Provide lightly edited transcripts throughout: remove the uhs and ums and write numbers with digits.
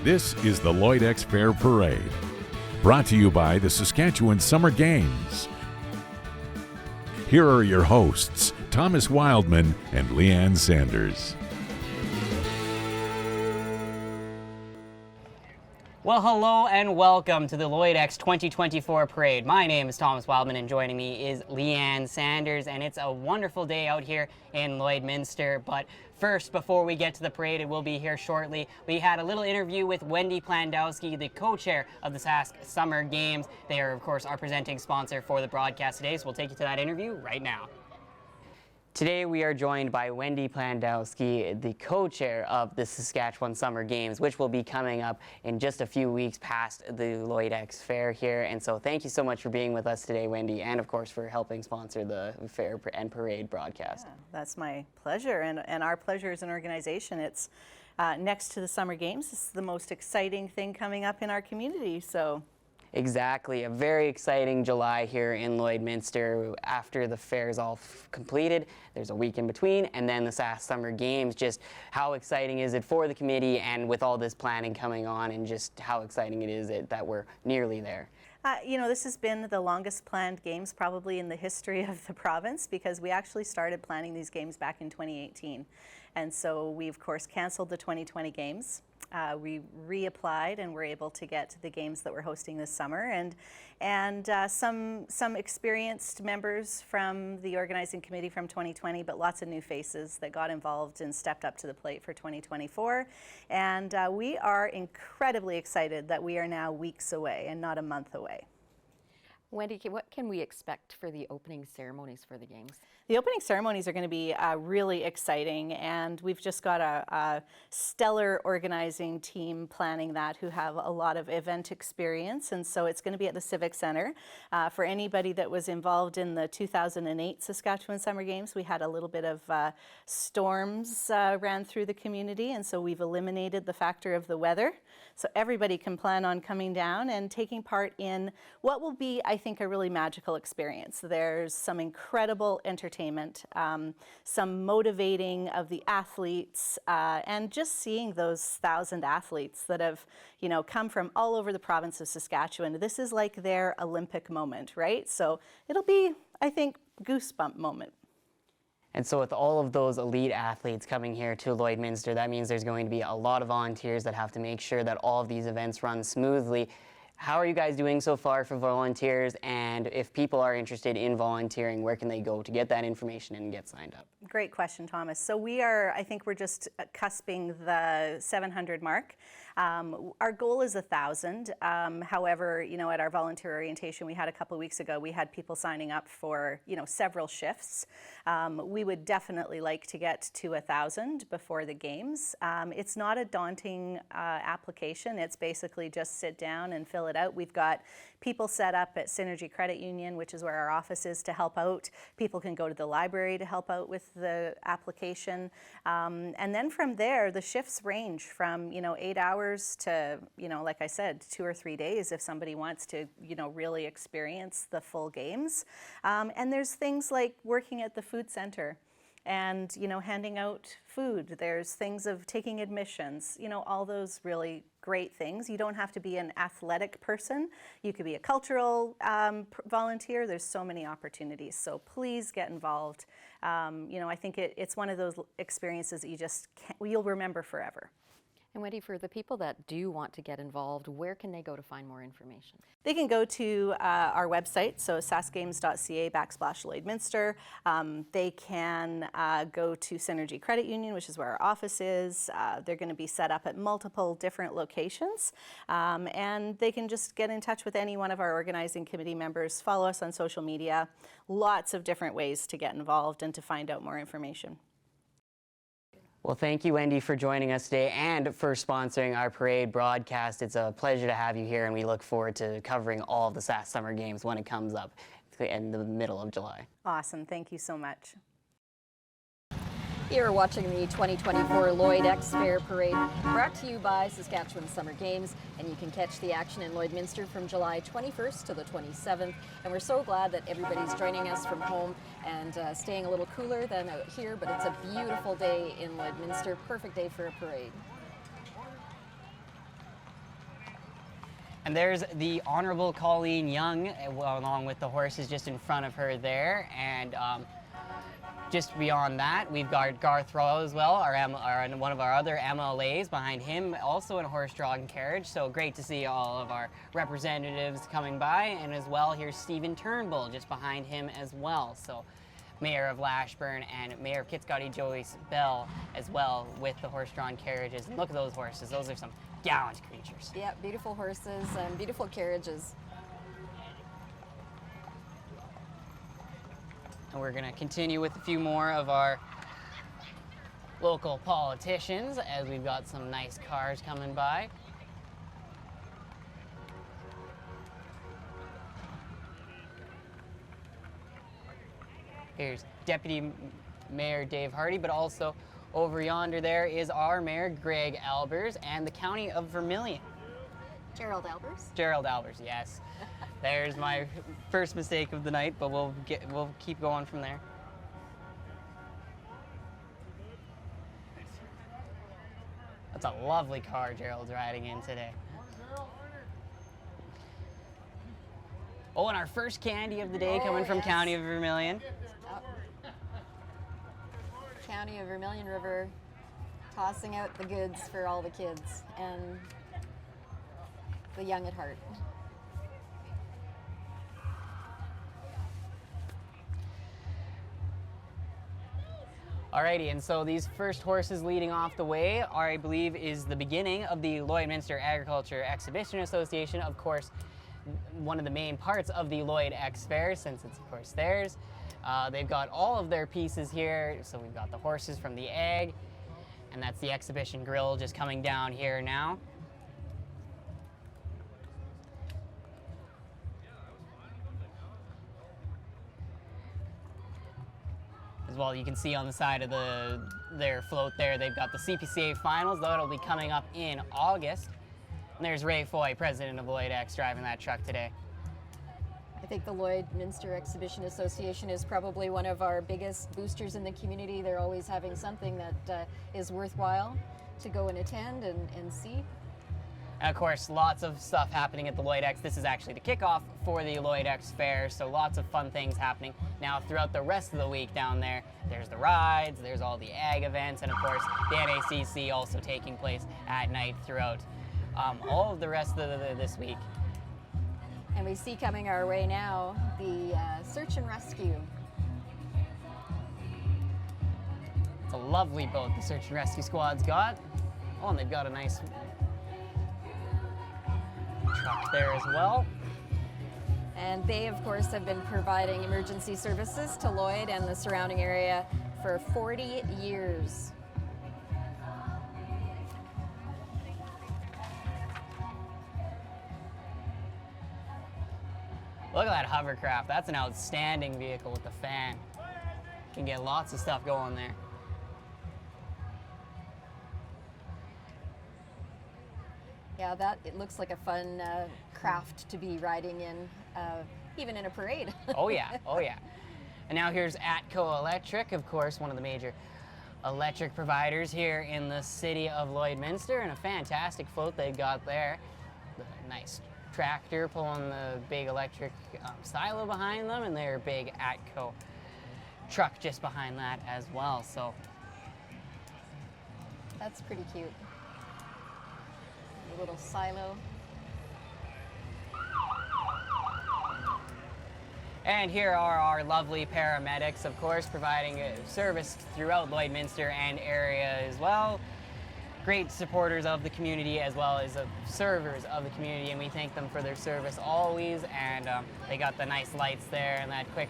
This is the Lloyd Fair Parade, brought to you by the Saskatchewan Summer Games. Here are your hosts, Thomas Wildman and Leanne Sanders. Well, hello and welcome to the Lloyd 2024 Parade. My name is Thomas Wildman and joining me is Leanne Sanders, and it's a wonderful day out here in Lloydminster. But first, before we get to the parade, it will be here shortly, we had a little interview with Wendy Plandowski, the co-chair of the Sask Summer Games. They are, of course, our presenting sponsor for the broadcast today, so we'll take you to that interview right now. Today we are joined by Wendy Plandowski, the co-chair of the Saskatchewan Summer Games, which will be coming up in just a few weeks past the Lloyd Fair here. And so thank you so much for being with us today, Wendy, and of course for helping sponsor the fair and parade broadcast. Yeah, that's my pleasure, and our pleasure as an organization. It's next to the Summer Games. It's the most exciting thing coming up in our community. So. Exactly. A very exciting July here in Lloydminster. After the fair is all completed, there's a week in between, and then the Sask Summer Games. Just how exciting is it for the committee, and with all this planning coming on, and just how exciting it is that we're nearly there? You know, this has been the longest planned games probably in the history of the province, because we actually started planning these games back in 2018. And so we, of course, canceled the 2020 games. We reapplied and were able to get the games that we're hosting this summer. And some experienced members from the organizing committee from 2020, but lots of new faces that got involved and stepped up to the plate for 2024. And we are incredibly excited that we are now weeks away and not a month away. Wendy, what can we expect for the opening ceremonies for the games? The opening ceremonies are going to be really exciting, and we've just got a stellar organizing team planning that, who have a lot of event experience. And so it's going to be at the Civic Centre. For anybody that was involved in the 2008 Saskatchewan Summer Games, we had a little bit of storms ran through the community, and so we've eliminated the factor of the weather. So everybody can plan on coming down and taking part in what will be, I think, a really magical experience. There's some incredible entertainment, some motivating of the athletes, and just seeing those 1,000 athletes that have, you know, come from all over the province of Saskatchewan. This is like their Olympic moment, right? So it'll be, I think, goosebump moment. And so with all of those elite athletes coming here to Lloydminster, that means there's going to be a lot of volunteers that have to make sure that all of these events run smoothly. How are you guys doing so far for volunteers? And if people are interested in volunteering, where can they go to get that information and get signed up? Great question, Thomas. So I think we're just cusping the 700 mark. Our goal is 1,000. However, you know, at our volunteer orientation we had a couple of weeks ago, we had people signing up for, you know, several shifts. We would definitely like to get to 1,000 before the games. It's not a daunting application. It's basically just sit down and fill it out. We've got people set up at Synergy Credit Union, which is where our office is, to help out. People can go to the library to help out with the application. And then from there, the shifts range from, you know, 8 hours to, you know, like I said, 2 or 3 days if somebody wants to, you know, really experience the full games. And there's things like working at the food center and, you know, handing out food. There's things of taking admissions, you know, all those really great things. You don't have to be an athletic person. You could be a cultural volunteer. There's so many opportunities. So please get involved. You know, I think it's one of those experiences that you'll remember forever. And Wendy, for the people that do want to get involved, where can they go to find more information? They can go to our website, so saskgames.ca/Lloydminster. They can go to Synergy Credit Union, which is where our office is. They're going to be set up at multiple different locations. And they can just get in touch with any one of our organizing committee members, follow us on social media. Lots of different ways to get involved and to find out more information. Well, thank you, Wendy, for joining us today and for sponsoring our parade broadcast. It's a pleasure to have you here, and we look forward to covering all of the Sask Summer Games when it comes up in the middle of July. Awesome. Thank you so much. You're watching the 2024 Lloyd Fair Parade, brought to you by Saskatchewan Summer Games, and you can catch the action in Lloydminster from July 21st to the 27th. And we're so glad that everybody's joining us from home and staying a little cooler than out here, but it's a beautiful day in Lloydminster, perfect day for a parade. And there's the Honorable Colleen Young, along with the horses just in front of her there. And just beyond that, we've got Garth Rowe as well, one of our other MLAs behind him, also in a horse-drawn carriage. So great to see all of our representatives coming by. And as well, here's Stephen Turnbull just behind him as well. So Mayor of Lashburn and Mayor of Kitscoty Joyce Bell as well with the horse-drawn carriages. And look at those horses. Those are some gallant creatures. Yeah, beautiful horses and beautiful carriages. And we're going to continue with a few more of our local politicians as we've got some nice cars coming by. Here's Deputy Mayor Dave Hardy, but also over yonder there is our Mayor Greg Albers and the County of Vermilion. Gerald Albers. Gerald Albers, yes. There's my first mistake of the night, but we'll keep going from there. That's a lovely car Gerald's riding in today. Oh, and our first candy of the day coming from yes. County of Vermilion. County of Vermilion River tossing out the goods for all the kids and the young at heart. Alrighty, and so these first horses leading off the way are, I believe, is the beginning of the Lloydminster Agriculture Exhibition Association. Of course, one of the main parts of the Lloyd X Fair, since it's of course theirs. They've got all of their pieces here. So we've got the horses from the Ag, and that's the exhibition grill just coming down here now. As well, you can see on the side of their float there, they've got the CPCA finals. That'll be coming up in August. And there's Ray Foy, president of Lloyd X, driving that truck today. I think the Lloydminster Exhibition Association is probably one of our biggest boosters in the community. They're always having something that is worthwhile to go and attend and see. And of course, lots of stuff happening at the Lloyd X. This is actually the kickoff for the Lloyd X Fair, so lots of fun things happening. Now, throughout the rest of the week down there, there's the rides, there's all the ag events, and of course, the NACC also taking place at night throughout all of the rest of this week. And we see coming our way now the search and rescue. It's a lovely boat the search and rescue squad's got. Oh, and they've got a nice truck there as well. And they, of course, have been providing emergency services to Lloyd and the surrounding area for 40 years. Look at that hovercraft. That's an outstanding vehicle with the fan. Can get lots of stuff going there. Yeah, it looks like a fun craft to be riding in, even in a parade. Oh yeah, oh yeah. And now here's ATCO Electric, of course, one of the major electric providers here in the city of Lloydminster, and a fantastic float they've got there. The nice tractor pulling the big electric silo behind them, and their big ATCO truck just behind that as well. So That's pretty cute. A little silo. And here are our lovely paramedics, of course, providing service throughout Lloydminster and area as well. Great supporters of the community as well as servers of the community, and we thank them for their service always. And they got the nice lights there, and that quick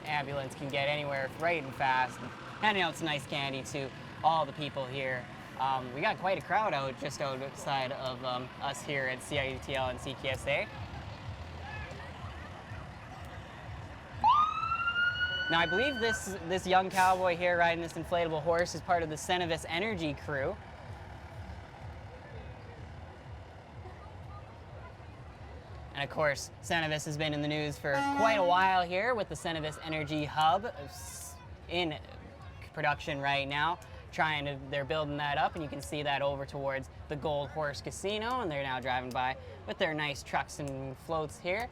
ambulance can get anywhere right and fast. And handing out some nice candy to all the people here. We got quite a crowd out just outside of us here at CITL and CKSA. Now, I believe this young cowboy here riding this inflatable horse is part of the Cenovus Energy crew. And of course, Cenovus has been in the news for quite a while here with the Cenovus Energy Hub in production right now. they're building that up, and you can see that over towards the Gold Horse Casino, and they're now driving by with their nice trucks and floats here.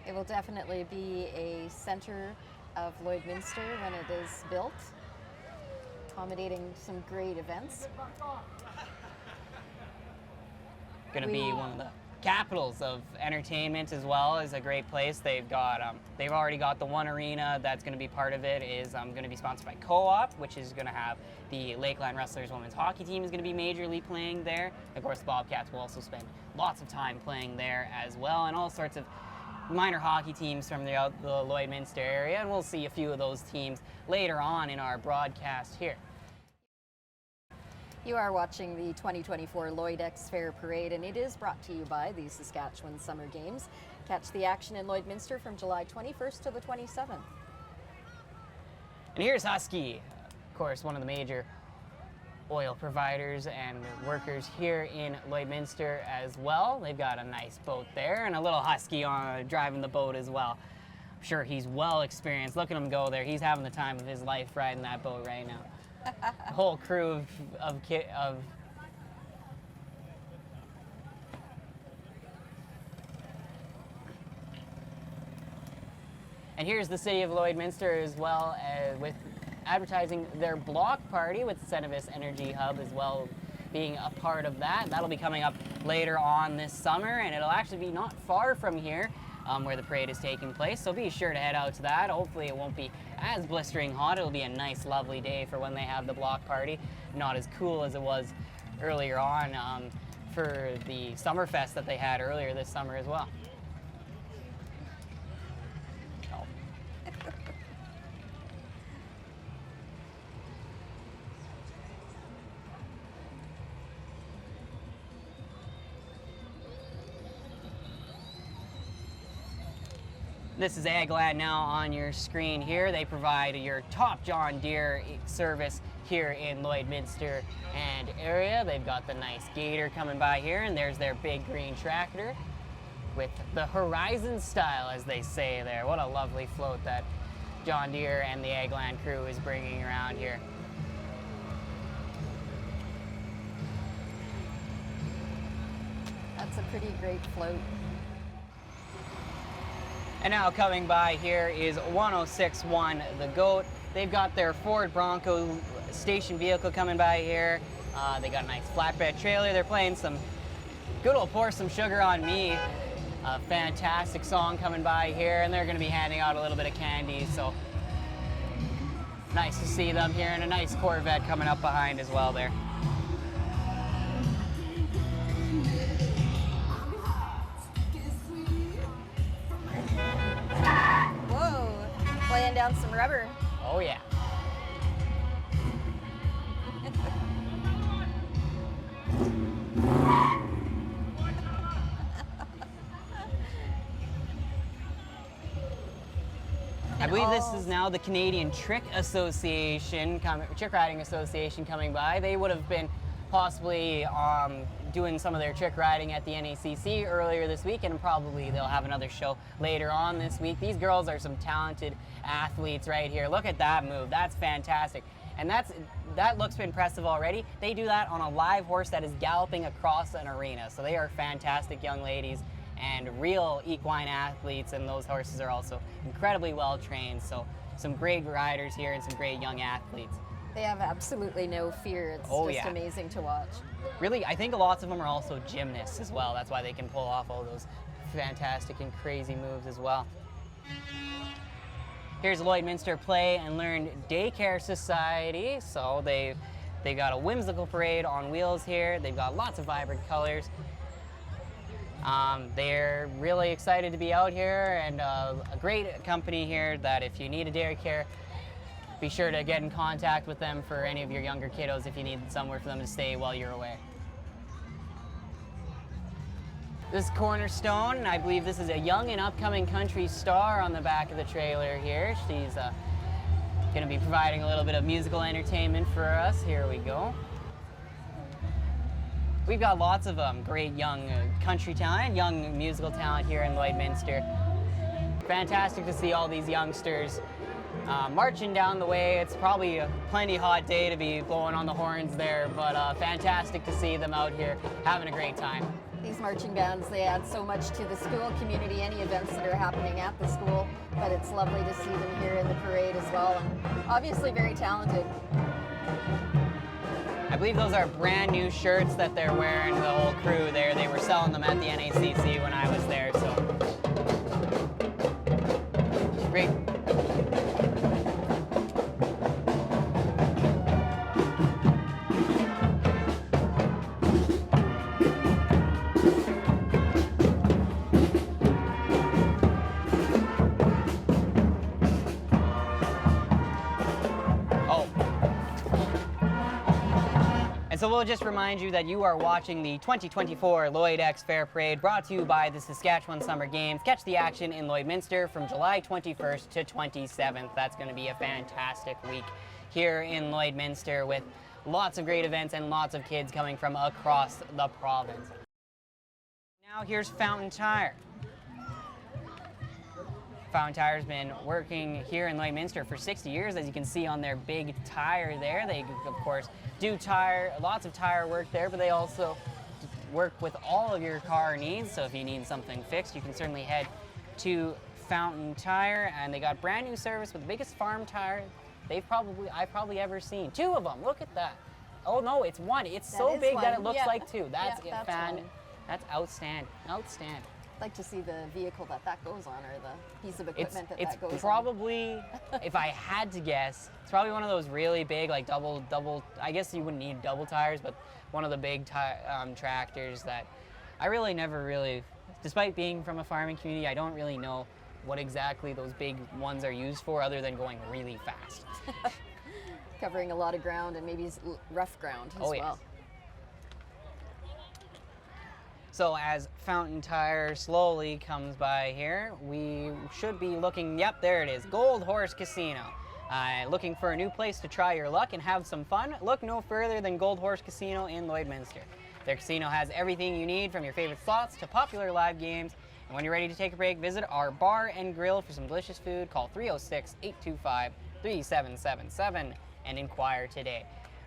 It will definitely be a center of Lloydminster when it is built, accommodating some great events. Going to be one of the capitals of entertainment as well. Is a great place. They've already got the one arena that's going to be part of it is going to be sponsored by Co-op, which is going to have the Lakeland Rustlers women's hockey team is going to be majorly playing there. Of course, the Bobcats will also spend lots of time playing there as well, and all sorts of minor hockey teams from the Lloydminster area, and we'll see a few of those teams later on in our broadcast here. You are watching the 2024 Lloyd X Fair Parade, and it is brought to you by the Saskatchewan Summer Games. Catch the action in Lloydminster from July 21st to the 27th. And here's Husky, of course, one of the major oil providers and workers here in Lloydminster as well. They've got a nice boat there and a little Husky on driving the boat as well. I'm sure he's well experienced. Look at him go there. He's having the time of his life riding that boat right now. The whole crew of And here's the city of Lloydminster as well, with advertising their block party with Cenovus Energy Hub as well being a part of that. That'll be coming up later on this summer, and it'll actually be not far from here where the parade is taking place, so be sure to head out to that. Hopefully it won't be as blistering hot. It'll be a nice, lovely day for when they have the block party. Not as cool as it was earlier on for the Summerfest that they had earlier this summer as well. This is Agland now on your screen here. They provide your top John Deere service here in Lloydminster and area. They've got the nice Gator coming by here, and there's their big green tractor with the Horizon style, as they say there. What a lovely float that John Deere and the Agland crew is bringing around here. That's a pretty great float. And now coming by here is 1061 The Goat. They've got their Ford Bronco station vehicle coming by here. They got a nice flatbed trailer. They're playing some good old Pour Some Sugar on Me. A fantastic song coming by here, and they're going to be handing out a little bit of candy. So nice to see them here, and a nice Corvette coming up behind as well there. Laying down some rubber. Oh yeah. I believe this is now the Canadian Trick Association, Trick Riding Association coming by. They would have been possibly doing some of their trick riding at the NACC earlier this week, and probably they'll have another show later on this week. These girls are some talented athletes right here. Look at that move. That's fantastic. And that looks impressive already. They do that on a live horse that is galloping across an arena. So they are fantastic young ladies and real equine athletes, and those horses are also incredibly well trained. So some great riders here and some great young athletes. They have absolutely no fear. It's just amazing to watch. Really, I think lots of them are also gymnasts as well. That's why they can pull off all those fantastic and crazy moves as well. Here's Lloydminster Play and Learn Daycare Society. So they've got a whimsical parade on wheels here. They've got lots of vibrant colors. They're really excited to be out here, and a great company here that if you need a daycare, be sure to get in contact with them for any of your younger kiddos if you need somewhere for them to stay while you're away. This is Cornerstone, and I believe this is a young and upcoming country star on the back of the trailer here. She's going to be providing a little bit of musical entertainment for us. Here we go. We've got lots of great young country talent, young musical talent here in Lloydminster. Fantastic to see all these youngsters marching down the way. It's probably a plenty hot day to be blowing on the horns there, but fantastic to see them out here having a great time. These marching bands, they add so much to the school community, any events that are happening at the school, but it's lovely to see them here in the parade as well, and obviously very talented. I believe those are brand new shirts that they're wearing, the whole crew there. They were selling them at the NACC when I was there, so great. So we'll just remind you that you are watching the 2024 Lloyd X Fair Parade, brought to you by the Saskatchewan Summer Games. Catch the action in Lloydminster from July 21st to 27th. That's going to be a fantastic week here in Lloydminster with lots of great events and lots of kids coming from across the province. Now here's Fountain Tire. Fountain Tire's been working here in Lloydminster for 60 years, as you can see on their big tire there. They, of course, do lots of tire work there, but they also work with all of your car needs. So if you need something fixed, you can certainly head to Fountain Tire, and they got brand new service with the biggest farm tire I've probably ever seen. 2 of them. Look at that. Oh no, it's 1. It's so big that it looks like 2. That's outstanding. Outstanding. I'd like to see the vehicle that goes on, or the piece of equipment that goes on. It's probably, if I had to guess, it's probably one of those really big, like double, I guess you wouldn't need double tires, but one of the big tractors that I really never despite being from a farming community, I don't really know what exactly those big ones are used for, other than going really fast. Covering a lot of ground, and maybe rough ground as well. Yes. So as Fountain Tire slowly comes by here, we should be looking, yep, there it is, Gold Horse Casino. Looking for a new place to try your luck and have some fun? Look no further than Gold Horse Casino in Lloydminster. Their casino has everything you need, from your favorite slots to popular live games. And when you're ready to take a break, visit our bar and grill for some delicious food. Call 306-825-3777 and inquire today.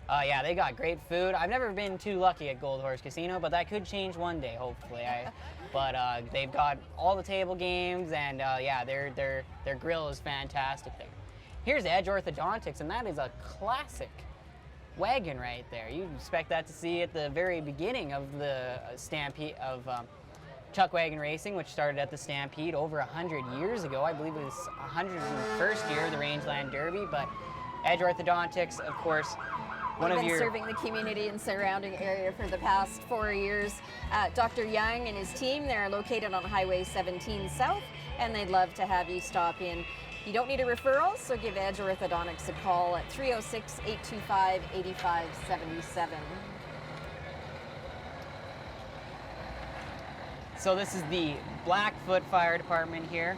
Yeah, they got great food. I've never been too lucky at Gold Horse Casino, but that could change one day, hopefully. But they've got all the table games, and yeah, their grill is fantastic there. Here's Edge Orthodontics, and that is a classic wagon right there. You'd expect that to see at the very beginning of the Stampede of Chuck Wagon Racing, which started at the Stampede over 100 years ago. I believe it was 101st year of the Rangeland Derby, but Edge Orthodontics, of course, serving the community and surrounding area for the past 4 years. Dr. Young and his team, they're located on Highway 17 South, and they'd love to have you stop in. You don't need a referral, so give Edge Orthodontics a call at 306-825-8577. So this is the Blackfoot Fire Department here.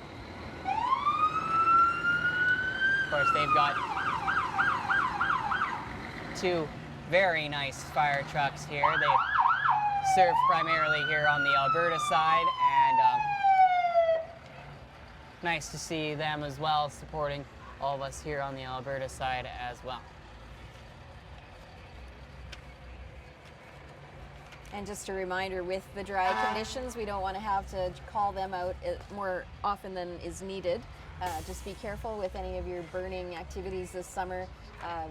Of course, they've got 2 very nice fire trucks here. They serve primarily here on the Alberta side, and nice to see them as well, supporting all of us here on the Alberta side as well. And just a reminder, with the dry conditions, we don't want to have to call them out more often than is needed. Just be careful with any of your burning activities this summer.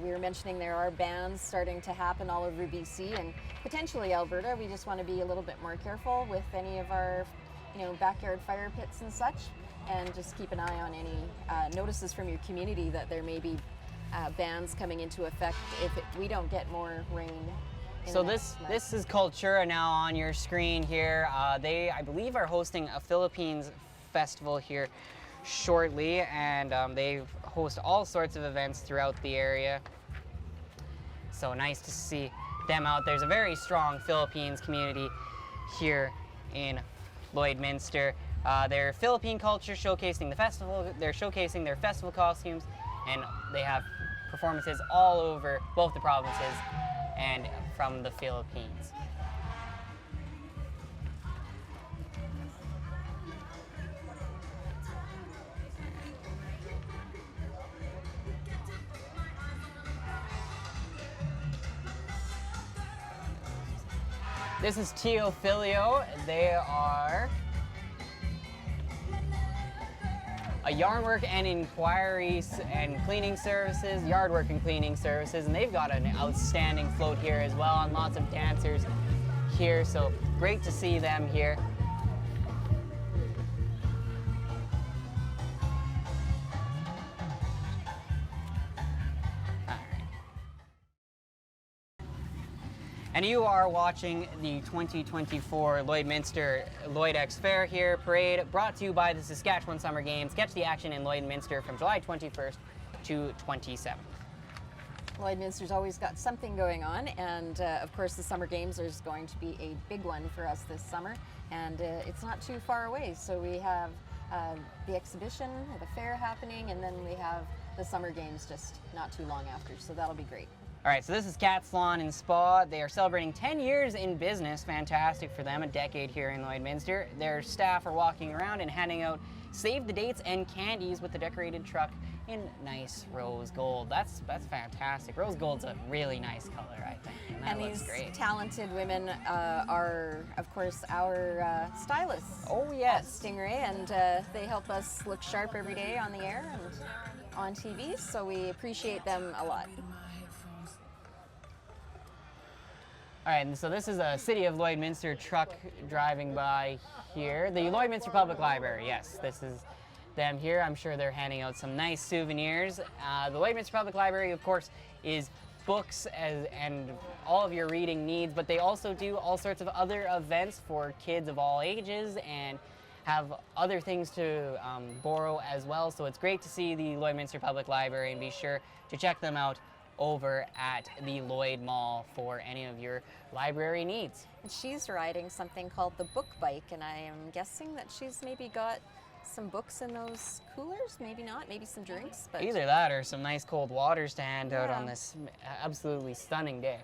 We were mentioning there are bans starting to happen all over BC and potentially Alberta. We just want to be a little bit more careful with any of our, backyard fire pits and such, and just keep an eye on any notices from your community that there may be bans coming into effect if we don't get more rain. So this is Cultura now on your screen here. They, I believe, are hosting a Philippines festival here shortly, and they host all sorts of events throughout the area. So nice to see them out. There's a very strong Philippines community here in Lloydminster. Their Philippine culture showcasing the festival. They're showcasing their festival costumes, and they have performances all over both the provinces and from the Philippines. This is Teofilio. They are a yarnwork and inquiries and cleaning services, yardwork and cleaning services, and they've got an outstanding float here as well, and lots of dancers here, so great to see them here. And you are watching the 2024 Lloydminster Lloyd-X Fair here parade, brought to you by the Saskatchewan Summer Games. Catch the action in Lloydminster from July 21st to 27th. Lloydminster's always got something going on, and of course the Summer Games is going to be a big one for us this summer, and it's not too far away. So we have the exhibition, the fair happening, and then we have the Summer Games just not too long after, so that'll be great. All right, so this is Cat Salon and Spa. They are celebrating 10 years in business. Fantastic for them, a decade here in Lloydminster. Their staff are walking around and handing out save the dates and candies with the decorated truck in nice rose gold. That's fantastic. Rose gold's a really nice color, I think, and that looks great. These talented women are, of course, our stylists. Oh, yes. At Stingray, and they help us look sharp every day on the air and on TV, so we appreciate them a lot. All right, and so this is a City of Lloydminster truck driving by here. The Lloydminster Public Library, yes, this is them here. I'm sure they're handing out some nice souvenirs. The Lloydminster Public Library, of course, is books and all of your reading needs, but they also do all sorts of other events for kids of all ages and have other things to borrow as well. So it's great to see the Lloydminster Public Library, and be sure to check them out over at the Lloyd Mall for any of your library needs. She's riding something called the book bike, and I am guessing that she's maybe got some books in those coolers, maybe not, maybe some drinks. But either that or some nice cold waters to hand out on this absolutely stunning day.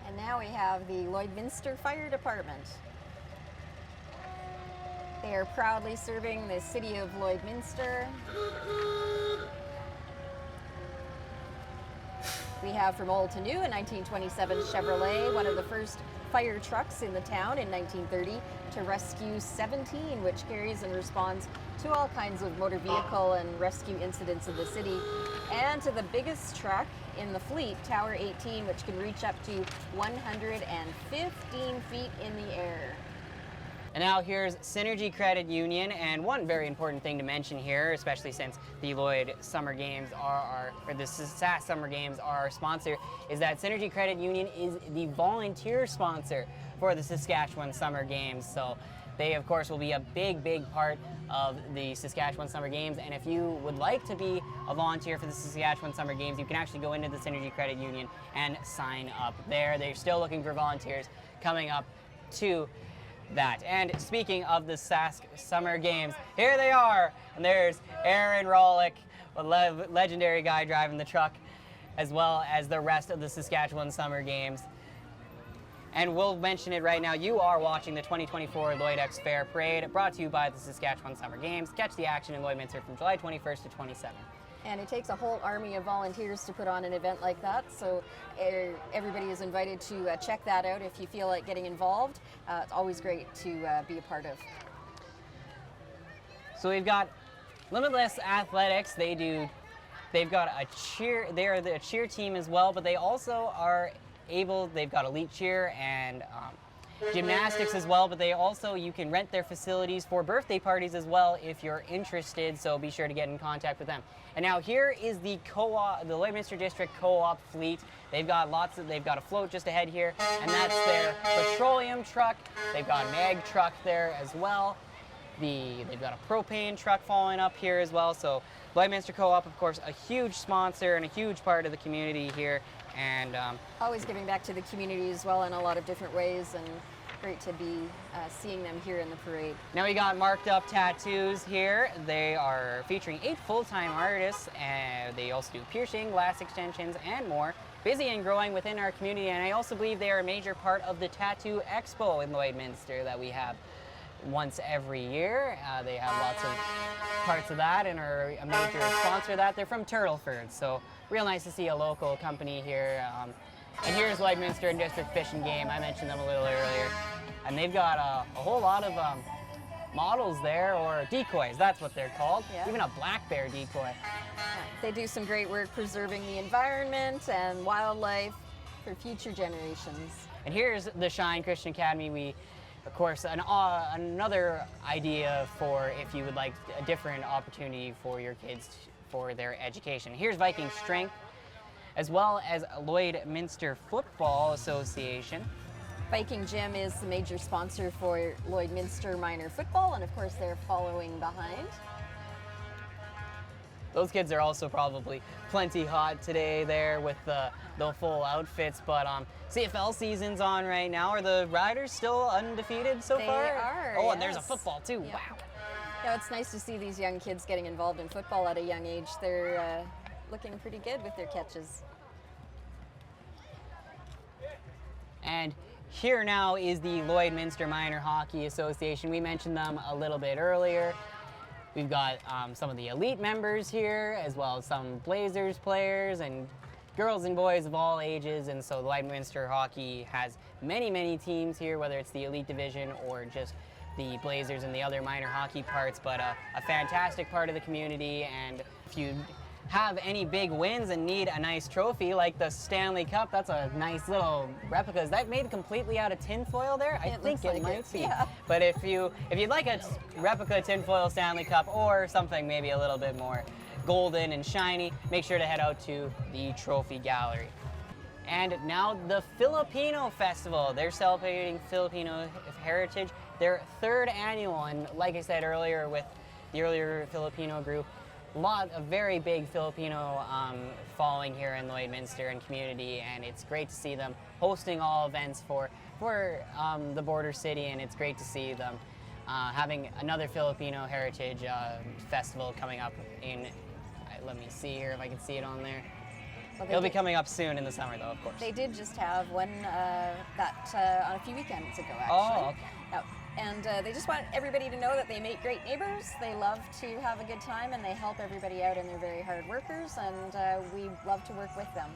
And now we have the Lloydminster Fire Department. They are proudly serving the City of Lloydminster. We have from old to new a 1927 Chevrolet, one of the first fire trucks in the town in 1930 to rescue 17, which carries and responds to all kinds of motor vehicle and rescue incidents in the city, and to the biggest truck in the fleet, Tower 18, which can reach up to 115 feet in the air. And now here's Synergy Credit Union, and one very important thing to mention here, especially since the Lloyd Summer Games or the SAS Summer Games are our sponsor, is that Synergy Credit Union is the volunteer sponsor for the Saskatchewan Summer Games. So they, of course, will be a big part of the Saskatchewan Summer Games, and if you would like to be a volunteer for the Saskatchewan Summer Games, you can actually go into the Synergy Credit Union and sign up there. They're still looking for volunteers coming up to that. And speaking of the Sask Summer Games, here they are, and there's Aaron Rollick, a legendary guy driving the truck, as well as the rest of the Saskatchewan Summer Games. And we'll mention it right now, you are watching the 2024 Lloyd-X Fair Parade, brought to you by the Saskatchewan Summer Games. Catch the action in Lloydminster from July 21st to 27th. And it takes a whole army of volunteers to put on an event like that, so everybody is invited to check that out if you feel like getting involved. It's always great to be a part of. So we've got Limitless Athletics. They've got a cheer, they're the cheer team as well, but they also are they've got elite cheer and gymnastics as well, but they also, you can rent their facilities for birthday parties as well if you're interested, so be sure to get in contact with them. And now here is the co-op, the Lloydminster District Co-op fleet. They've got a float just ahead here, and that's their petroleum truck. They've got a mag truck there as well. They've got a propane truck following up here as well. So Lloydminster Co-op, of course, a huge sponsor and a huge part of the community here. And always giving back to the community as well in a lot of different ways, and great to be seeing them here in the parade. Now we got Marked Up Tattoos here. They are featuring 8 full-time artists, and they also do piercing, lash extensions, and more. Busy and growing within our community, and I also believe they are a major part of the Tattoo Expo in Lloydminster that we have once every year. They have lots of parts of that and are a major sponsor of that. They're from Turtleford, so real nice to see a local company here And here's Lloydminster and District Fish and Game. I mentioned them a little earlier. And they've got a whole lot of models there, or decoys, that's what they're called. Yeah. Even a black bear decoy. They do some great work preserving the environment and wildlife for future generations. And here's the Shine Christian Academy. We, of course, another idea for if you would like a different opportunity for your kids for their education. Here's Viking Strength, as well as Lloydminster Football Association. Viking Gym is the major sponsor for Lloydminster Minor Football, and of course they're following behind. Those kids are also probably plenty hot today there with the full outfits, but CFL season's on right now. Are the Riders still undefeated so far? They are, Oh, and there's a yes. football too, Yeah. wow. Yeah, it's nice to see these young kids getting involved in football at a young age. They're looking pretty good with their catches. And here now is the Lloydminster Minor Hockey Association. We mentioned them a little bit earlier. We've got some of the elite members here, as well as some Blazers players and girls and boys of all ages. And so Lloydminster Hockey has many, many teams here, whether it's the elite division or just the Blazers and the other minor hockey parts, but a fantastic part of the community. And if you have any big wins and need a nice trophy like the Stanley Cup, that's a nice little replica. Is that made completely out of tinfoil there? I think it might be. Yeah. But if you'd like a replica tinfoil Stanley Cup or something maybe a little bit more golden and shiny, make sure to head out to the Trophy Gallery. And now the Filipino Festival. They're celebrating Filipino heritage, their third annual, and like I said earlier with the earlier Filipino group, a very big Filipino following here in Lloydminster and community, and it's great to see them hosting all events for the border city, and it's great to see them having another Filipino heritage festival coming up in, let me see here if I can see it on there. Well, It'll be coming up soon in the summer though, of course. They did just have one on a few weekends ago, actually. Oh, okay. Yep. And they just want everybody to know that they make great neighbors. They love to have a good time, and they help everybody out, and they're very hard workers, and we love to work with them.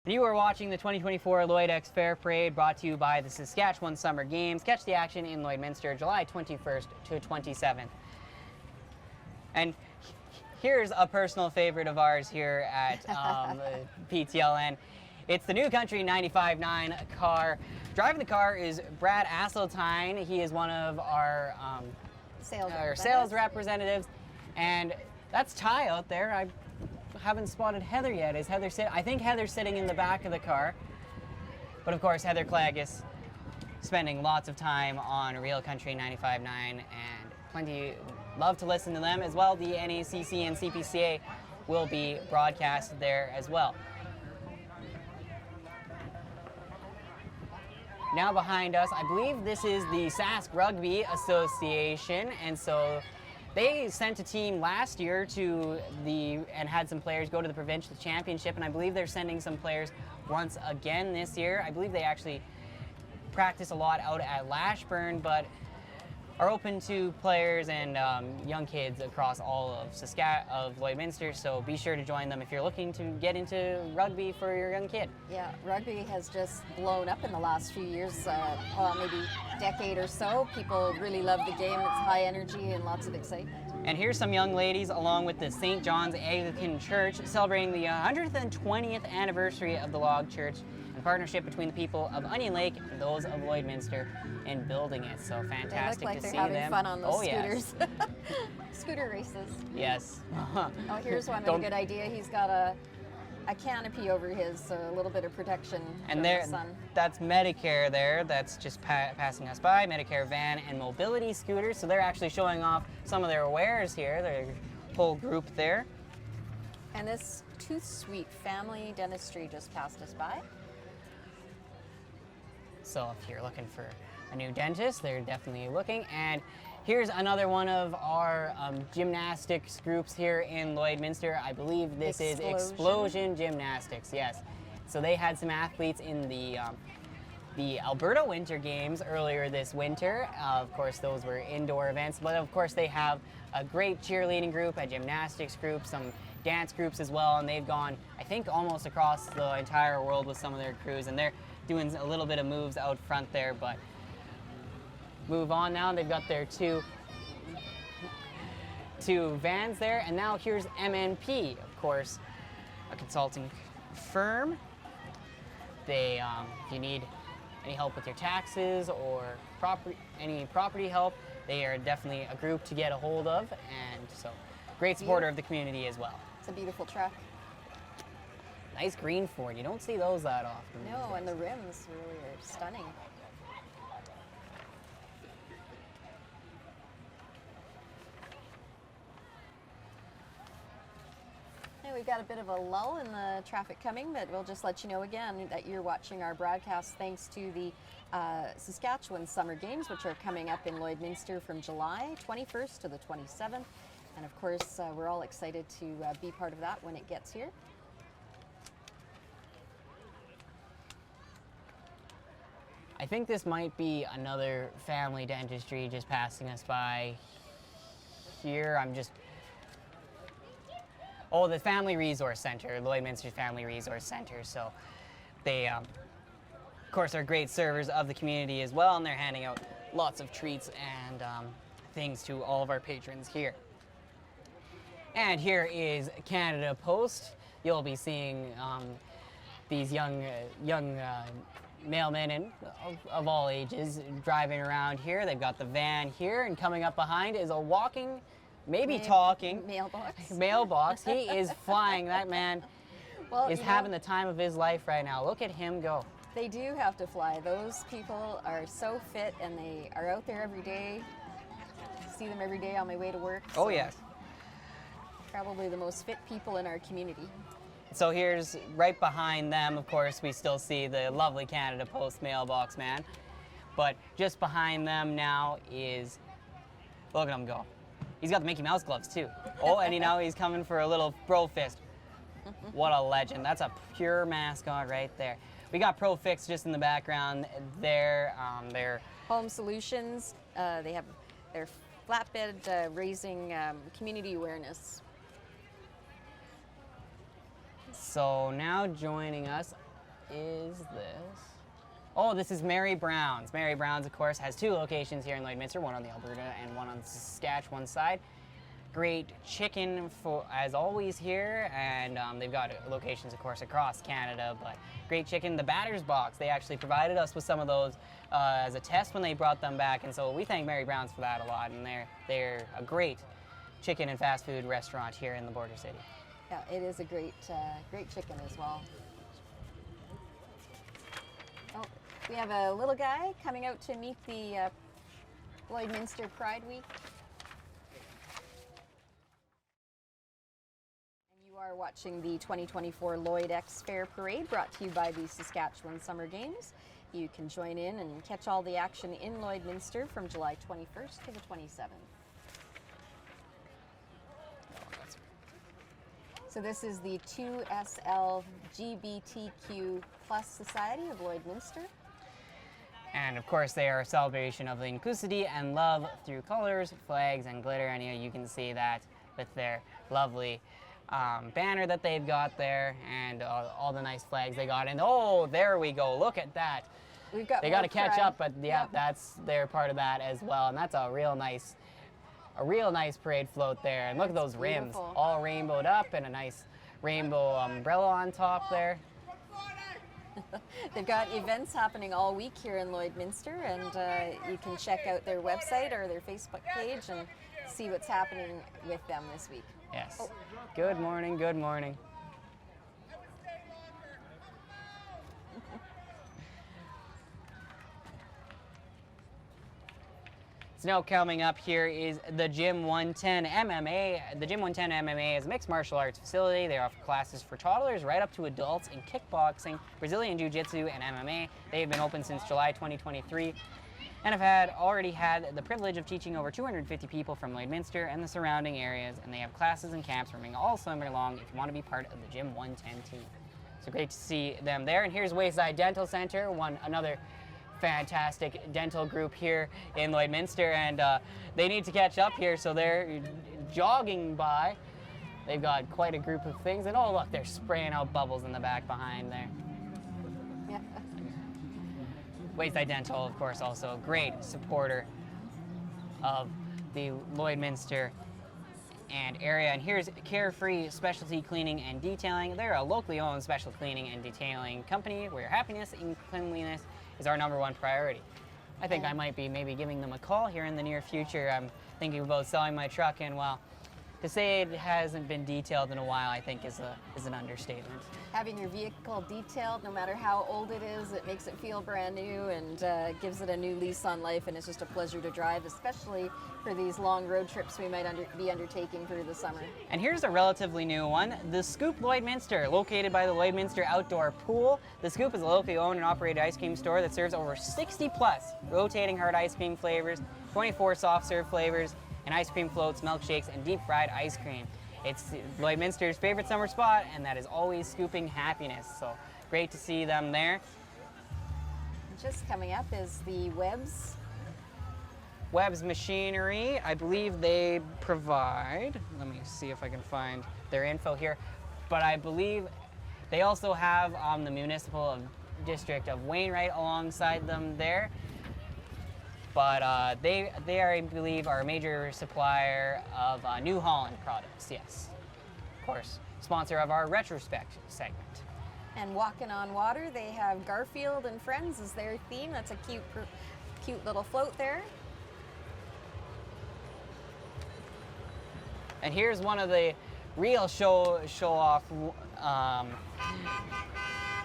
You are watching the 2024 Lloyd X Fair Parade, brought to you by the Saskatchewan Summer Games. Catch the action in Lloydminster, July 21st to 27th. And here's a personal favorite of ours here at PTLN. It's the New Country 95.9 car. Driving the car is Brad Asseltine. He is one of our sales representatives. And that's Ty out there. I haven't spotted Heather yet. Is Heather I think Heather's sitting in the back of the car. But of course, Heather Clagis spending lots of time on Real Country 95.9, and plenty love to listen to them as well. The NACC and CPCA will be broadcast there as well. Now behind us, I believe this is the Sask Rugby Association, and so they sent a team last year and had some players go to the provincial championship, and I believe they're sending some players once again this year. I believe they actually practice a lot out at Lashburn, but are open to players and young kids across all of Lloydminster, so be sure to join them if you're looking to get into rugby for your young kid. Yeah, rugby has just blown up in the last few years, well, maybe decade or so. People really love the game. It's high energy and lots of excitement. And here's some young ladies along with the St. John's Anglican Church celebrating the 120th anniversary of the Log Church, in partnership between the people of Onion Lake and those of Lloydminster in building it. So fantastic to see them. They look like they're having fun on those scooters. Yes. Scooter races. Yes. Oh, here's one with a good idea. He's got a canopy over his, so a little bit of protection from the sun. That's Medicare there. That's just passing us by. Medicare van and mobility scooters. So they're actually showing off some of their wares here. Their whole group there. And this Tooth Sweet Family Dentistry just passed us by. So if you're looking for a new dentist, they're definitely looking. And here's another one of our gymnastics groups here in Lloydminster. I believe this is Explosion Gymnastics, yes. So they had some athletes in the Alberta Winter Games earlier this winter. Of course, those were indoor events, but of course they have a great cheerleading group, a gymnastics group, some dance groups as well, and they've gone, I think, almost across the entire world with some of their crews, and they're doing a little bit of moves out front there. But move on now, they've got their two vans there, and now here's MNP, of course, a consulting firm. They, if you need any help with your taxes or any property help, they are definitely a group to get a hold of, and so great supporter of the community as well. It's a beautiful truck. Nice green Ford. You don't see those that often. No, and the rims really are stunning. We've got a bit of a lull in the traffic coming, but we'll just let you know again that you're watching our broadcast thanks to the Saskatchewan Summer Games, which are coming up in Lloydminster from July 21st to the 27th. And of course, we're all excited to be part of that when it gets here. I think this might be another family dentistry just passing us by here. Oh, the Family Resource Center, Lloydminster Family Resource Center. So they, of course, are great servers of the community as well, and they're handing out lots of treats and things to all of our patrons here. And here is Canada Post. You'll be seeing these young mailmen of all ages driving around here. They've got the van here, and coming up behind is a walking, maybe talking mailbox. He is flying. That man is having the time of his life right now. Look at him go. They do have to fly. Those people are so fit, and they are out there every day. I see them every day on my way to work. Oh, yes. Probably the most fit people in our community. So here's, right behind them, of course, we still see the lovely Canada Post mailbox man. But just behind them now is, look at him go. He's got the Mickey Mouse gloves too. Oh, and he's coming for a little bro fist. What a legend. That's a pure mascot right there. We got ProFix just in the background there. They're Home Solutions. They have their flatbed raising community awareness. So now joining us is this. Oh, this is Mary Brown's. Mary Brown's, of course, has two locations here in Lloydminster, one on the Alberta and one on the Saskatchewan side. Great chicken, as always, here, and they've got locations, of course, across Canada, but great chicken. The Batter's Box, they actually provided us with some of those as a test when they brought them back, and so we thank Mary Brown's for that a lot, and they're a great chicken and fast food restaurant here in the border city. Yeah, it is a great chicken as well. Oh, we have a little guy coming out to meet the Lloydminster Pride Week. And you are watching the 2024 Lloyd X Fair Parade, brought to you by the Saskatchewan Summer Games. You can join in and catch all the action in Lloydminster from July 21st to the 27th. So this is the 2SL GBTQ+ Society of Lloydminster. And of course, they are a celebration of the inclusivity and love through colors, flags, and glitter. And you can see that with their lovely banner that they've got there, and all the nice flags they got. And oh, there we go. Look at that. They got to catch up, but yeah, they're part of that as well. And that's a real nice parade float there. And look at those rims, all rainbowed up, and a nice rainbow umbrella on top there. They've got events happening all week here in Lloydminster, and you can check out their website or their Facebook page and see what's happening with them this week. Yes. Oh. Good morning, good morning. So now coming up here is the Gym 110 MMA. The Gym 110 MMA is a mixed martial arts facility. They offer classes for toddlers right up to adults in kickboxing, Brazilian Jiu-Jitsu, and MMA. They have been open since July 2023 and have already had the privilege of teaching over 250 people from Lloydminster and the surrounding areas, and they have classes and camps running all summer long if you want to be part of the Gym 110 team. So great to see them there. And here's Wayside Dental Center, another fantastic dental group here in Lloydminster, and they need to catch up here, so they're jogging by They've got quite a group of things, and oh look, they're spraying out bubbles in the back behind there. Yeah. Wayside Dental, of course, also a great supporter of the Lloydminster and area. And here's Carefree Specialty Cleaning and Detailing. They're a locally owned special cleaning and detailing company where happiness and cleanliness is our #1 priority. I think I might be maybe giving them a call here in the near future. I'm thinking about selling my truck, and well, to say it hasn't been detailed in a while, I think is an understatement. Having your vehicle detailed, no matter how old it is, it makes it feel brand new and gives it a new lease on life, and it's just a pleasure to drive, especially for these long road trips we might be undertaking through the summer. And here's a relatively new one, the Scoop Lloydminster, located by the Lloydminster Outdoor Pool. The Scoop is a locally owned and operated ice cream store that serves over 60 plus rotating hard ice cream flavors, 24 soft serve flavors, and ice cream floats, milkshakes, and deep fried ice cream. It's Lloydminster's favorite summer spot, and that is always scooping happiness. So great to see them there. Just coming up is the Webb's. Webb's Machinery, I believe they provide, let me see if I can find their info here, but I believe they also have the municipal district of Wainwright alongside them there. But they are, I believe, are a major supplier of New Holland products, yes. Of course, sponsor of our retrospect segment. And Walking on Water, they have Garfield and Friends as their theme. That's a cute little float there. And here's one of the real show-off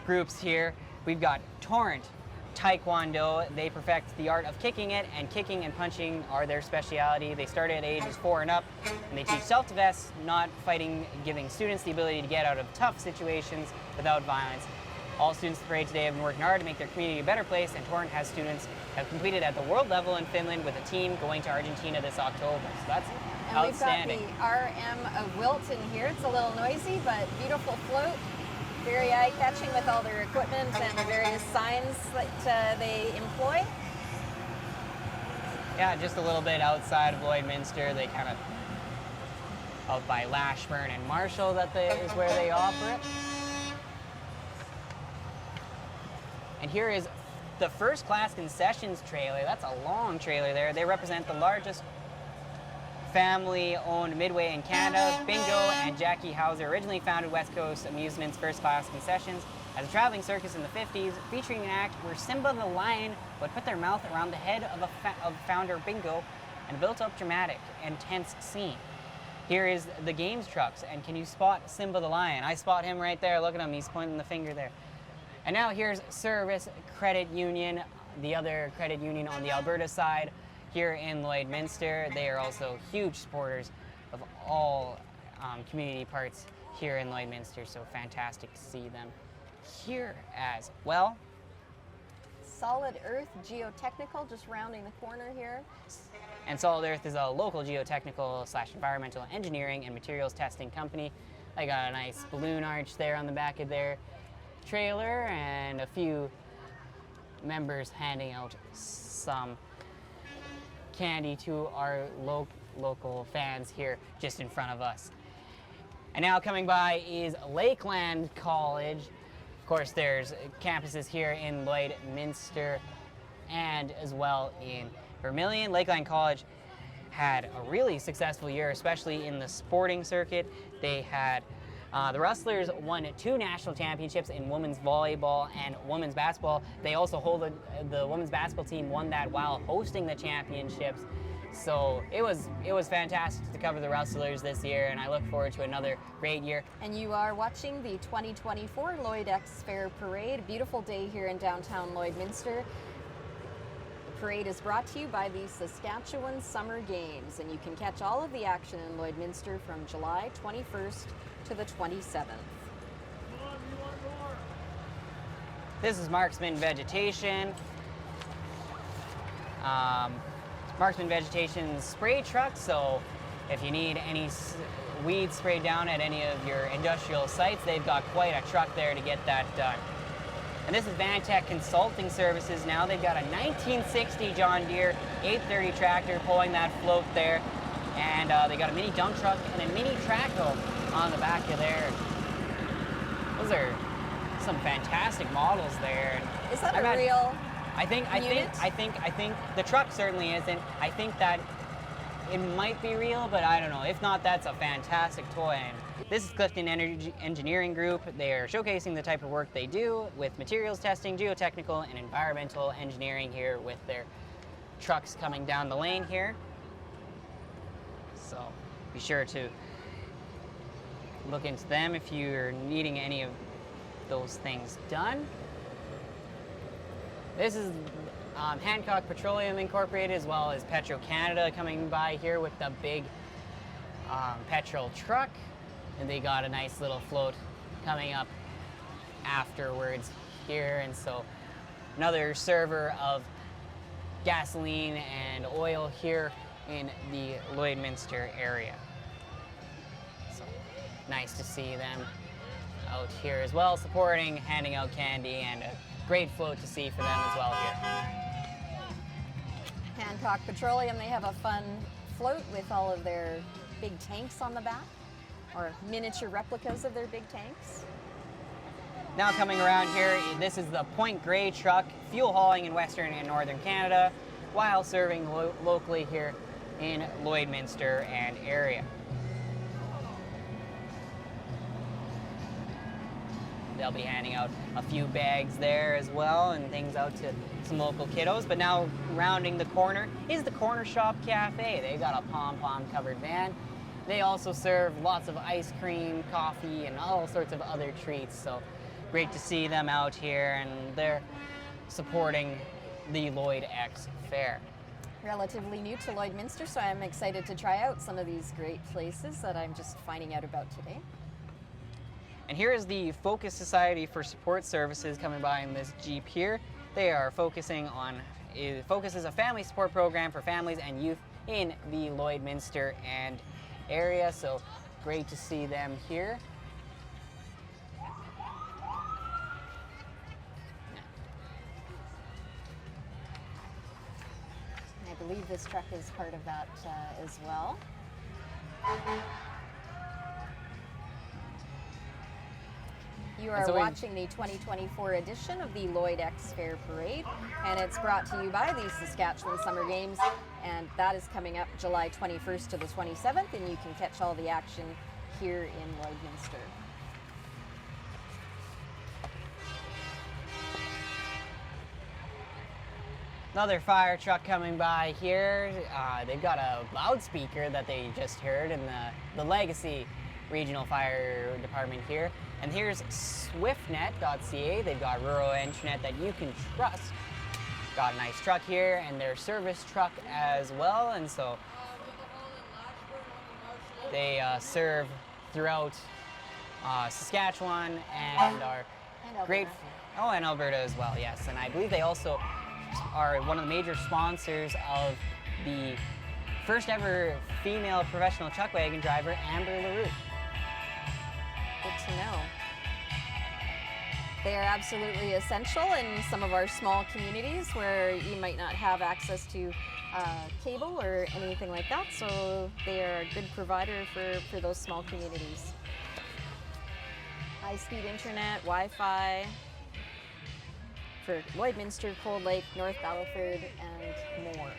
groups here. We've got Torrent Taekwondo. They perfect the art of kicking it, and kicking and punching are their specialty. They start at ages 4 and up, and they teach self-defense, not fighting, giving students the ability to get out of tough situations without violence. All students at the parade today have been working hard to make their community a better place, and Torrent has students have competed at the world level in Finland with a team going to Argentina this October. So that's outstanding. We've got the RM of Wilton here. It's a little noisy, but beautiful float. Very eye-catching with all their equipment and the various signs that they employ. Yeah, just a little bit outside of Lloydminster. They kind of out by Lashburn and Marshall is where they operate. And here is the First Class Concessions trailer. That's a long trailer there. They represent the largest family-owned midway in Canada. Bingo and Jackie Hauser originally founded West Coast Amusement's First Class Concessions as a traveling circus in the 50s, featuring an act where Simba the lion would put their mouth around the head of founder Bingo and built up dramatic and tense scene. Here is the games trucks, and can you spot Simba the lion? I spot him right there. Look at him, he's pointing the finger there. And now here's Service Credit Union, the other credit union on the Alberta side. Here in Lloydminster, they are also huge supporters of all community parts here in Lloydminster, so fantastic to see them here as well. Solid Earth Geotechnical, just rounding the corner here. And Solid Earth is a local geotechnical / environmental engineering and materials testing company. They got a nice balloon arch there on the back of their trailer, and a few members handing out some candy to our local fans here just in front of us. And now coming by is Lakeland College. Of course, there's campuses here in Lloydminster and as well in Vermilion. Lakeland College had a really successful year, especially in the sporting circuit. They had the Rustlers won 2 national championships in women's volleyball and women's basketball. They also hold the women's basketball team won that while hosting the championships. So it was fantastic to cover the Rustlers this year, and I look forward to another great year. And you are watching the 2024 Lloyd X Fair Parade. A beautiful day here in downtown Lloydminster. The parade is brought to you by the Saskatchewan Summer Games, and you can catch all of the action in Lloydminster from July 21st to the 27th. This is Marksman Vegetation. Marksman Vegetation spray truck, so if you need any weeds sprayed down at any of your industrial sites, they've got quite a truck there to get that done. And this is Vantech Consulting Services now. They've got a 1960 John Deere 830 tractor pulling that float there. And they got a mini dump truck and a mini track hoe on the back of there. Those are some fantastic models there. Is that a real I think the truck certainly isn't. I think that it might be real, but I don't know. If not, that's a fantastic toy. And this is Clifton Engineering Group. They are showcasing the type of work they do with materials testing, geotechnical, and environmental engineering here with their trucks coming down the lane here. So be sure to look into them if you're needing any of those things done. This is Hancock Petroleum Incorporated, as well as Petro-Canada coming by here with the big petrol truck. And they got a nice little float coming up afterwards here. And so another server of gasoline and oil here in the Lloydminster area. So nice to see them out here as well, supporting, handing out candy, and a great float to see for them as well here. Hancock Petroleum, they have a fun float with all of their big tanks on the back, or miniature replicas of their big tanks. Now coming around here, this is the Point Grey truck, fuel hauling in Western and Northern Canada, while serving locally here in Lloydminster and area. They'll be handing out a few bags there as well and things out to some local kiddos. But now rounding the corner is the Corner Shop Cafe. They've got a pom-pom covered van. They also serve lots of ice cream, coffee, and all sorts of other treats. So great to see them out here, and they're supporting the Lloyd X Fair. Relatively new to Lloydminster, so I'm excited to try out some of these great places that I'm just finding out about today. And here is the Focus Society for Support Services coming by in this Jeep here. They are focusing on, Focus is a family support program for families and youth in the Lloydminster and area, so great to see them here. I believe this truck is part of that as well. You are watching the 2024 edition of the Lloyd X Fair Parade, and it's brought to you by the Saskatchewan Summer Games, and that is coming up July 21st to the 27th, and you can catch all the action here in Lloydminster. Another fire truck coming by here. They've got a loudspeaker that they just heard in the Legacy Regional Fire Department here. And here's swiftnet.ca. They've got rural internet that you can trust. Got a nice truck here and their service truck as well. And so they serve throughout Saskatchewan and are great. Oh, and Alberta as well, yes. And I believe they also are one of the major sponsors of the first ever female professional truck wagon driver, Amber LaRue. Good to know. They are absolutely essential in some of our small communities where you might not have access to cable or anything like that, so they are a good provider for those small communities. High-speed internet, Wi-Fi for Lloydminster, Cold Lake, North Battleford, and more.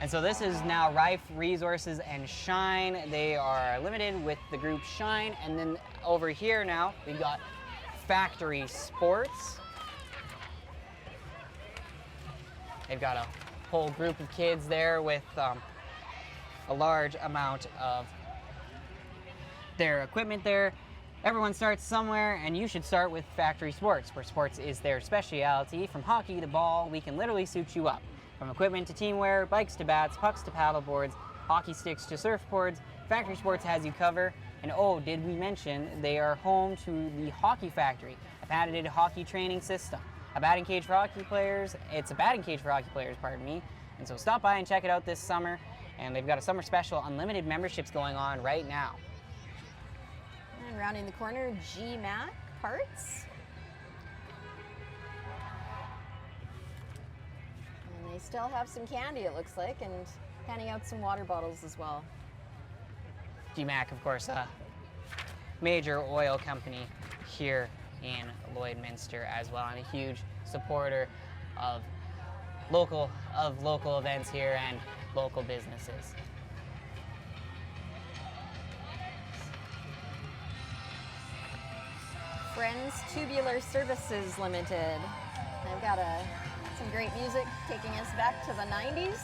And so this is now Rife Resources and Shine. They are limited with the group Shine. And then over here now, we've got Factory Sports. They've got a whole group of kids there with a large amount of their equipment there. Everyone starts somewhere, and you should start with Factory Sports, where sports is their specialty. From hockey to ball, we can literally suit you up. From equipment to teamwear, bikes to bats, pucks to paddle boards, hockey sticks to surfboards, Factory Sports has you covered. And oh, did we mention they are home to the Hockey Factory, a patented hockey training system. A batting cage for hockey players. It's a batting cage for hockey players, pardon me. And so stop by and check it out this summer. And they've got a summer special unlimited memberships going on right now. And rounding the corner, GMAC Parts. And they still have some candy, it looks like, and handing out some water bottles as well. DMAC, of course, a major oil company here in Lloydminster as well, and a huge supporter of local events here and local businesses. Friends Tubular Services Limited. They've got some great music taking us back to the 90s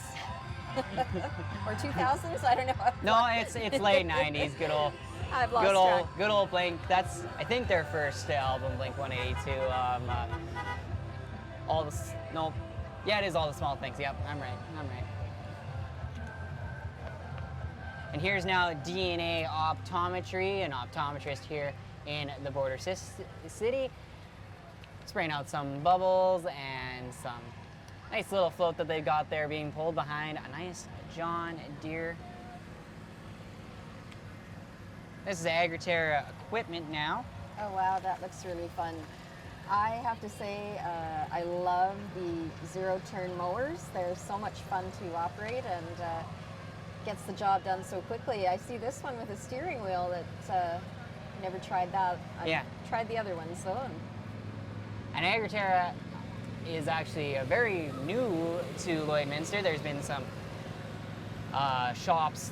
or 2000s. I don't know. No, it's late 90s. Good old. I've lost track. Good old Blink. That's, I think, their first album, Blink 182. Yeah, it is All the Small Things. Yep, I'm right. And here's now DNA Optometry, an optometrist here in the border city, spraying out some bubbles and some nice little float that they've got there being pulled behind a nice John Deere. This is Agriterra equipment now. Oh wow, that looks really fun. I have to say, I love the zero-turn mowers. They're so much fun to operate and gets the job done so quickly. I see this one with a steering wheel that never tried that. I've tried the other ones though. And Agriterra is actually very new to Lloydminster. There's been some shops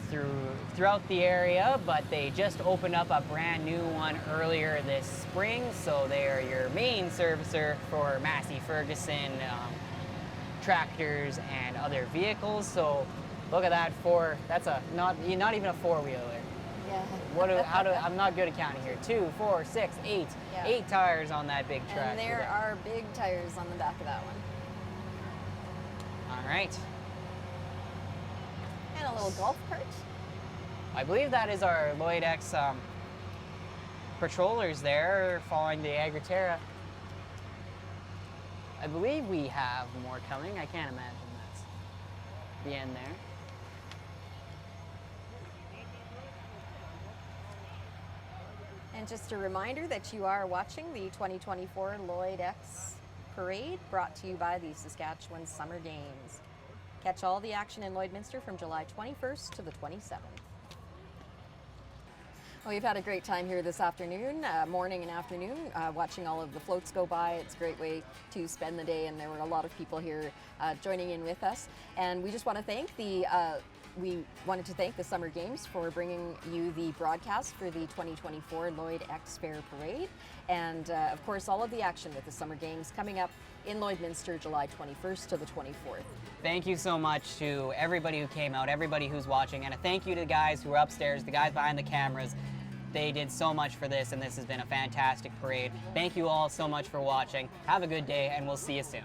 throughout the area, but they just opened up a brand new one earlier this spring. So they are your main servicer for Massey Ferguson tractors and other vehicles. So look at that, that's not even a four-wheeler. Yeah. I'm not good at counting here. 2, 4, 6, 8. Yeah. 8 tires on that big truck. And there are big tires on the back of that one. All right. And a little golf cart. I believe that is our Lloyd-X patrollers there following the Agriterra. I believe we have more coming. I can't imagine that's the end there. And just a reminder that you are watching the 2024 Lloyd-X Parade, brought to you by the Saskatchewan Summer Games. Catch all the action in Lloydminster from July 21st to the 27th. Well, we've had a great time here this afternoon, morning and afternoon, watching all of the floats go by. It's a great way to spend the day, and there were a lot of people here joining in with us. And we just want to thank we wanted to thank the Summer Games for bringing you the broadcast for the 2024 Lloyd-X Fair Parade. And of course, all of the action with the Summer Games coming up in Lloydminster, July 21st to the 24th. Thank you so much to everybody who came out, everybody who's watching, and a thank you to the guys who are upstairs, the guys behind the cameras. They did so much for this, and this has been a fantastic parade. Thank you all so much for watching. Have a good day, and we'll see you soon.